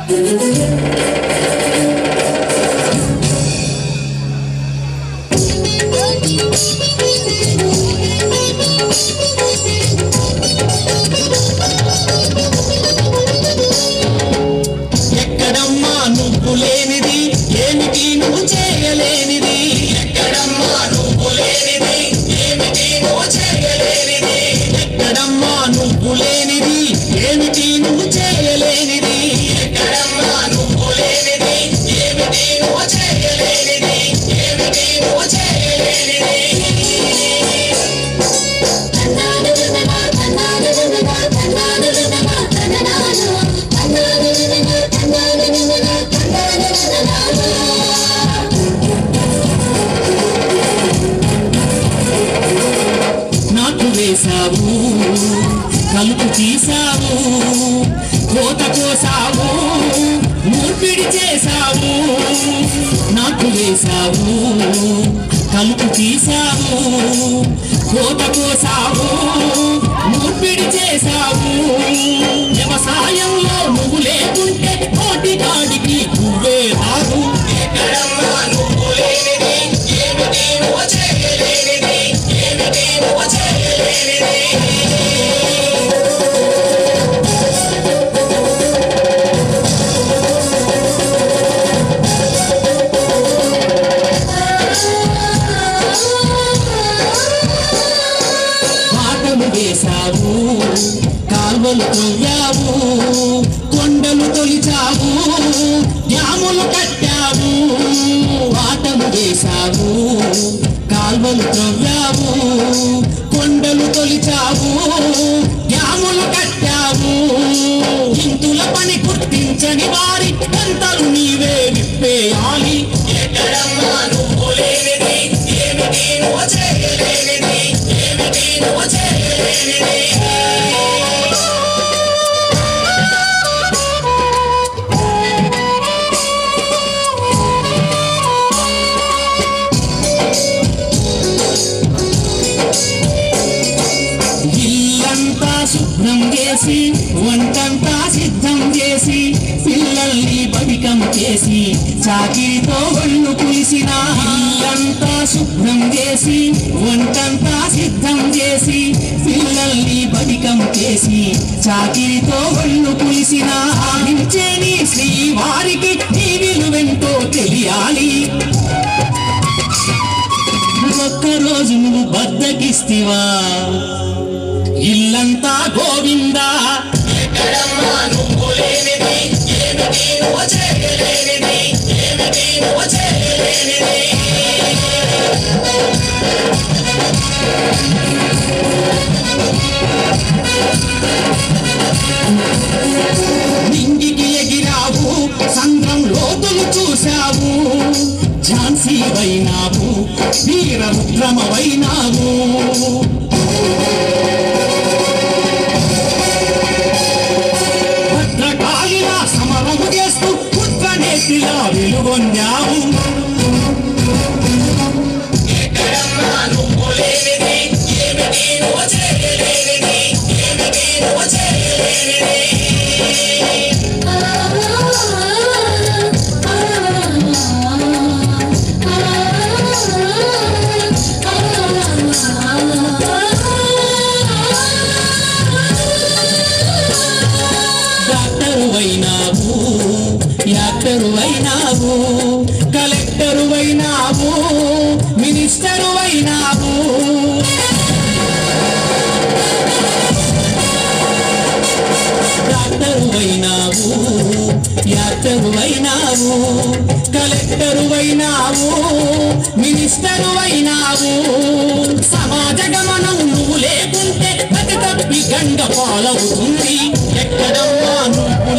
ఎక్కడమ్మా నువ్వు లేనిది, ఏమిటి నువ్వు చేయలేనిది? ఎక్కడమ్మా నువ్వు లేనిది, ఏమిటి నువ్వు చేయలేనిది? ఎక్కడమ్మా నువ్వు లేనిది, ఏమిటి నువ్వు చేయలేనిది? ఎక్కడమ్మా నువ్వు లేనిది, ఏమిటి నువ్వు చేయలేనిది? ఏమిటి నువ్వు చేయలేనిది? నాటు వేశావు, కలుపు తీసావు, కోత కోసావు, మూర్పిడి చేశావు. నాటు వేశావు, కలుపు తీసావు, కోత కోసావు, మూర్పిడి చేశావు. వ్యవసాయంలో నువ్వు లేకుంటే కోటి కాడికి నువ్వే రావు. ఎక్కడమ్మా నువ్వు లేనిది, ఏమిటి నువ్వు చేయలేనిది? ఏమిటి నువ్వు చేయలేనిది? పాటలు వేశావు, కాల్వలు తొయ్యావు, కొండలు తొలిచావు, డ్యాములు కట్టావు. పాటలు వేశావు, కాల్వలు తొయ్యావు, కొండలు తొలిచావు, డ్యాములు కట్టావు. ఇంతుల పని గుర్తించని వారి పంటలు నీవే విప్పేయాలి. ఎక్కడమ్మా నువ్వు లేనిది, ఏమిటి నువ్వు చేయలేనిది? ఏమిటి నువ్వు చేయలేనిది? ఇల్లంతా శుభ్రం చేసి, వంటంతా సిద్ధం చేసి, పిల్లల్ని బడికం చేసి, చాకిరితో ఒళ్ళు పులిసిన. ఇల్లంతా శుభ్రం చేసి, వంటంతా సిద్ధం చేసి, పిల్లల్ని బడికం చేసి, చాకిరితో ఒళ్ళు పులిసిన. ఆడించే నీ శ్రీవారికి నీ విలువెంతో తెలియాలి. ఒక్కరోజు నువ్వు బద్దకిస్తివా, ఇల్లంతా గోవిందా. ఎక్కడమ్మా నువ్వు లేనిది, ఏమిటి నువ్వు చేయలేనిది? ఏమిటి నువ్వు చేయలేనిది? నింగికి ఎగిరావు, సంద్రం లోతులు చూశావు, ఝాన్సీ వైనావు, వీర రుద్రమవైనావు. భద్రకాళిలా సమరము చేస్తూ పుత్రనేత్రిలా వెలుగొందావు. ఎక్కడమ్మా నువ్వు లేనిది, ఏమిటి నువ్వు చేయలేనిది? ఏమిటి నువ్వు చేయలేనిది? యాక్టరు అయినావు, కలెక్టరు అయినావు, మినిస్టరు అయినావు. డాక్టరు అయినావు, యాక్టరు అయినావు, కలెక్టరు అయినావు, మినిస్టరు అయినావు. సమాజ గమనం నువ్వు లేకుంటే ప్రతి తప్పి గంగ పాలవుతుంది. ఎక్కడమ్మా నువ్వు